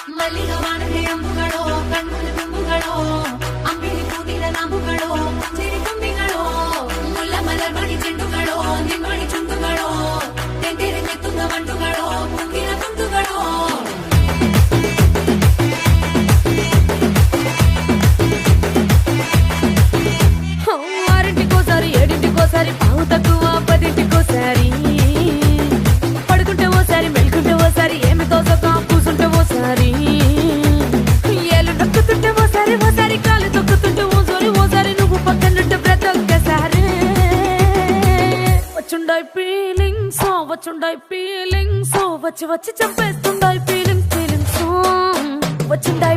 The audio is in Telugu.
ಮಲ್ಲಿಗ ವಾಣದೆ ಅಂಬುಗಳೋ ಕಣ್ಣುಲ ತುಂಬುಗಳೋ ಅಂಬಿಳಿ ಕೂದಿನ ನಾಮುಗಳೋ ಸಿರಿ ತುಂಬಿಗಳೋ ಮುಲ್ಲ ಮಲರ್ಮಣಿ ಚೆಂಡುಗಳೋ ನಿಮ್ಮಣಿ ಚುಂಡುಗಳೋ ತೆಂತೆರೆ ನೆತ್ತುಂಗ ಮಂಡುಗಳೋ ಮುಂಗಿನ ತುಂಡುಗಳೋ ఆరింటికోసారి ఏడింటికోసారి పావు తక్కువ పదింటికోసారి పడుకుంటే ఓసారి మెలుకుంటే ఓసారి ఏమి తోసక కూసుంటే ఓసారి ఏళ్ళు నొక్కుతుంటే ఓసారి ఓసారి కాలు తొక్కుతుంటే ఓసారి నువ్వు పక్కనుంటే ప్రతి ఒక్కసారి వచ్చుండాయి ఫీలింగ్స్ వచ్చి వచ్చి చంపేస్తుండాయి ఫీలింగ్స్ వచ్చుండాయి